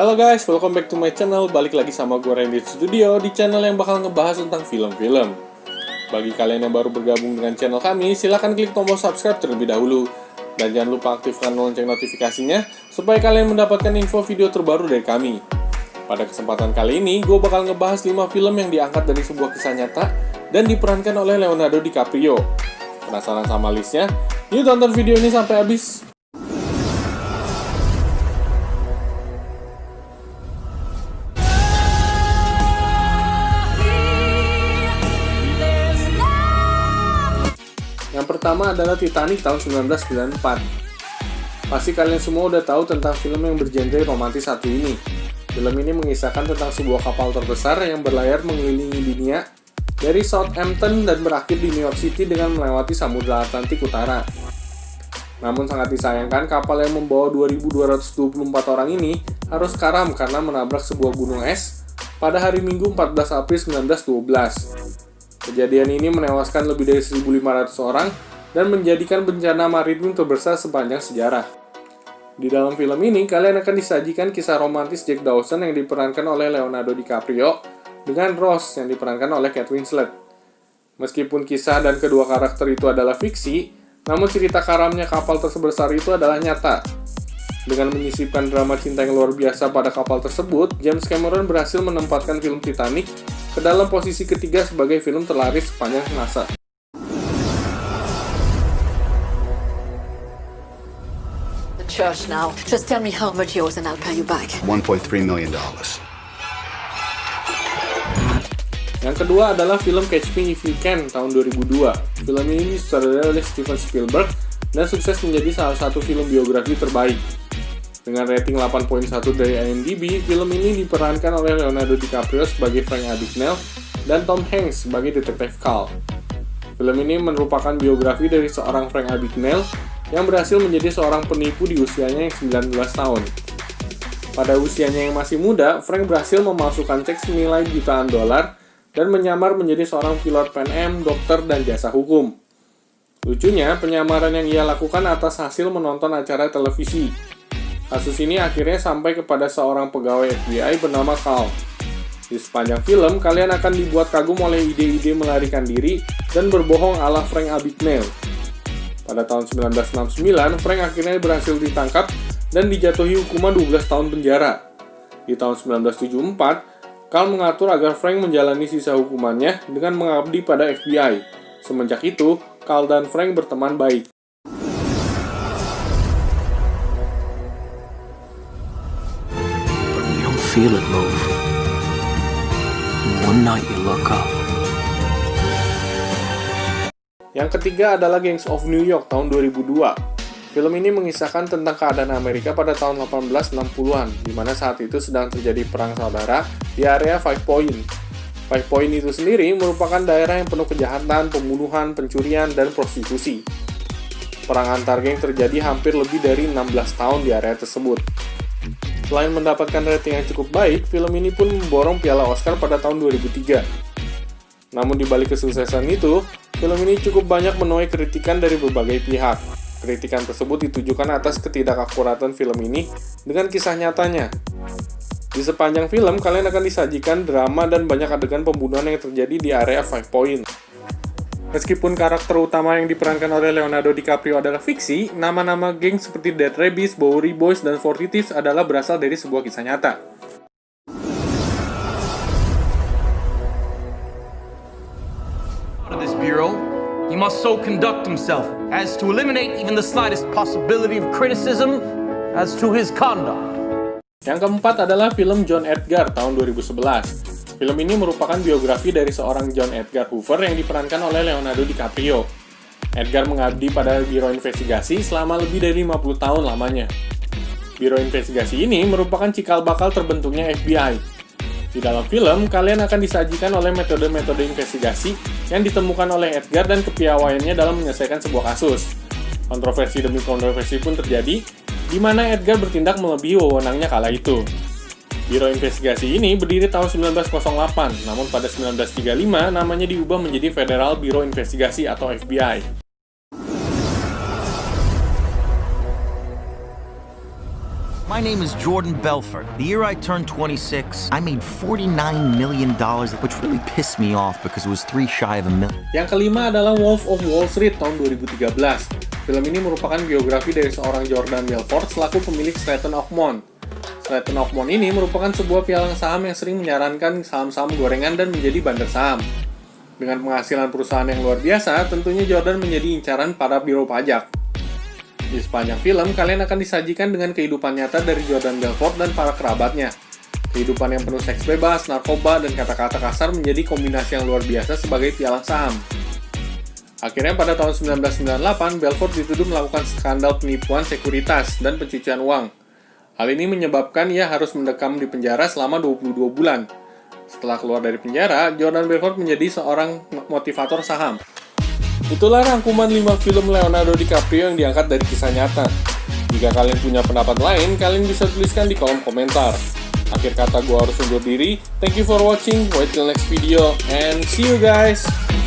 Halo guys, welcome back to my channel. Balik lagi sama gue Randy Studio di channel yang bakal ngebahas tentang film-film. Bagi kalian yang baru bergabung dengan channel kami, silahkan klik tombol subscribe terlebih dahulu. Dan jangan lupa aktifkan lonceng notifikasinya supaya kalian mendapatkan info video terbaru dari kami. Pada kesempatan kali ini, gue bakal ngebahas 5 film yang diangkat dari sebuah kisah nyata dan diperankan oleh Leonardo DiCaprio. Penasaran sama listnya? Yuk tonton video ini sampai habis. Yang pertama adalah Titanic tahun 1994. Pasti kalian semua udah tahu tentang film yang bergenre romantis satu ini. Film ini mengisahkan tentang sebuah kapal terbesar yang berlayar mengelilingi dunia dari Southampton dan berakhir di New York City dengan melewati Samudra Atlantik Utara. Namun sangat disayangkan, kapal yang membawa 2.224 orang ini harus karam karena menabrak sebuah gunung es pada hari Minggu 14 April 1912. Kejadian ini menewaskan lebih dari 1.500 orang dan menjadikan bencana maritim terbesar sepanjang sejarah. Di dalam film ini, kalian akan disajikan kisah romantis Jack Dawson yang diperankan oleh Leonardo DiCaprio dengan Rose yang diperankan oleh Kate Winslet. Meskipun kisah dan kedua karakter itu adalah fiksi, namun cerita karamnya kapal terbesar itu adalah nyata. Dengan menyisipkan drama cinta yang luar biasa pada kapal tersebut, James Cameron berhasil menempatkan film Titanic ke dalam posisi ketiga sebagai film terlaris sepanjang masa. The church now. Just tell me how much yours and I'll pay you back. $1.3 million. Yang kedua adalah film Catch Me If You Can tahun 2002. Film ini disutradarai oleh Steven Spielberg dan sukses menjadi salah satu film biografi terbaik. Dengan rating 8.1 dari IMDb, film ini diperankan oleh Leonardo DiCaprio sebagai Frank Abagnale dan Tom Hanks sebagai detektif Carl. Film ini merupakan biografi dari seorang Frank Abagnale yang berhasil menjadi seorang penipu di usianya yang 19 tahun. Pada usianya yang masih muda, Frank berhasil memasukkan cek senilai jutaan dolar dan menyamar menjadi seorang pilot Pan Am, dokter, dan jasa hukum. Lucunya, penyamaran yang ia lakukan atas hasil menonton acara televisi. Kasus ini akhirnya sampai kepada seorang pegawai FBI bernama Carl. Di sepanjang film, kalian akan dibuat kagum oleh ide-ide melarikan diri dan berbohong ala Frank Abagnale. Pada tahun 1969, Frank akhirnya berhasil ditangkap dan dijatuhi hukuman 12 tahun penjara. Di tahun 1974, Carl mengatur agar Frank menjalani sisa hukumannya dengan mengabdi pada FBI. Semenjak itu, Carl dan Frank berteman baik. Feel it move. One night you look up. Yang ketiga adalah Gangs of New York tahun 2002. Film ini mengisahkan tentang keadaan Amerika pada tahun 1860-an, di mana saat itu sedang terjadi perang saudara di area Five Point. Five Point itu sendiri merupakan daerah yang penuh kejahatan, pembunuhan, pencurian, dan prostitusi. Perang antar geng terjadi hampir lebih dari 16 tahun di area tersebut. Selain mendapatkan rating yang cukup baik, film ini pun memborong piala Oscar pada tahun 2003. Namun di balik kesuksesan itu, film ini cukup banyak menuai kritikan dari berbagai pihak. Kritikan tersebut ditujukan atas ketidakakuratan film ini dengan kisah nyatanya. Di sepanjang film, kalian akan disajikan drama dan banyak adegan pembunuhan yang terjadi di area Five Point. Meskipun karakter utama yang diperankan oleh Leonardo DiCaprio adalah fiksi, nama-nama geng seperti Dead Rabbits, Bowery Boys, dan 40 Thieves adalah berasal dari sebuah kisah nyata. Of this bureau, he must so conduct himself as to eliminate even the slightest possibility of criticism as to his conduct. Yang keempat adalah film John Edgar tahun 2011. Film ini merupakan biografi dari seorang John Edgar Hoover yang diperankan oleh Leonardo DiCaprio. Edgar mengabdi pada Biro Investigasi selama lebih dari 50 tahun lamanya. Biro Investigasi ini merupakan cikal bakal terbentuknya FBI. Di dalam film, kalian akan disajikan oleh metode-metode investigasi yang ditemukan oleh Edgar dan kepiawaiannya dalam menyelesaikan sebuah kasus. Kontroversi demi kontroversi pun terjadi, di mana Edgar bertindak melebihi wewenangnya kala itu. Biro Investigasi ini berdiri tahun 1908, namun pada 1935 namanya diubah menjadi Federal Bureau Investigasi atau FBI. My name is Jordan Belfort. The year I turned 26, I made $49 million, which really pissed me off because it was 3 shy of a million. Yang kelima adalah Wolf of Wall Street tahun 2013. Film ini merupakan biografi dari seorang Jordan Belfort selaku pemilik Stratton Oakmont. Stratton Oakmont ini merupakan sebuah pialang saham yang sering menyarankan saham-saham gorengan dan menjadi bandar saham. Dengan penghasilan perusahaan yang luar biasa, tentunya Jordan menjadi incaran para biro pajak. Di sepanjang film, kalian akan disajikan dengan kehidupan nyata dari Jordan Belfort dan para kerabatnya. Kehidupan yang penuh seks bebas, narkoba, dan kata-kata kasar menjadi kombinasi yang luar biasa sebagai pialang saham. Akhirnya pada tahun 1998, Belfort dituduh melakukan skandal penipuan sekuritas dan pencucian uang. Hal ini menyebabkan ia harus mendekam di penjara selama 22 bulan. Setelah keluar dari penjara, Jordan Belfort menjadi seorang motivator saham. Itulah rangkuman 5 film Leonardo DiCaprio yang diangkat dari kisah nyata. Jika kalian punya pendapat lain, kalian bisa tuliskan di kolom komentar. Akhir kata, gue harus undur diri. Thank you for watching. Wait till next video and see you guys.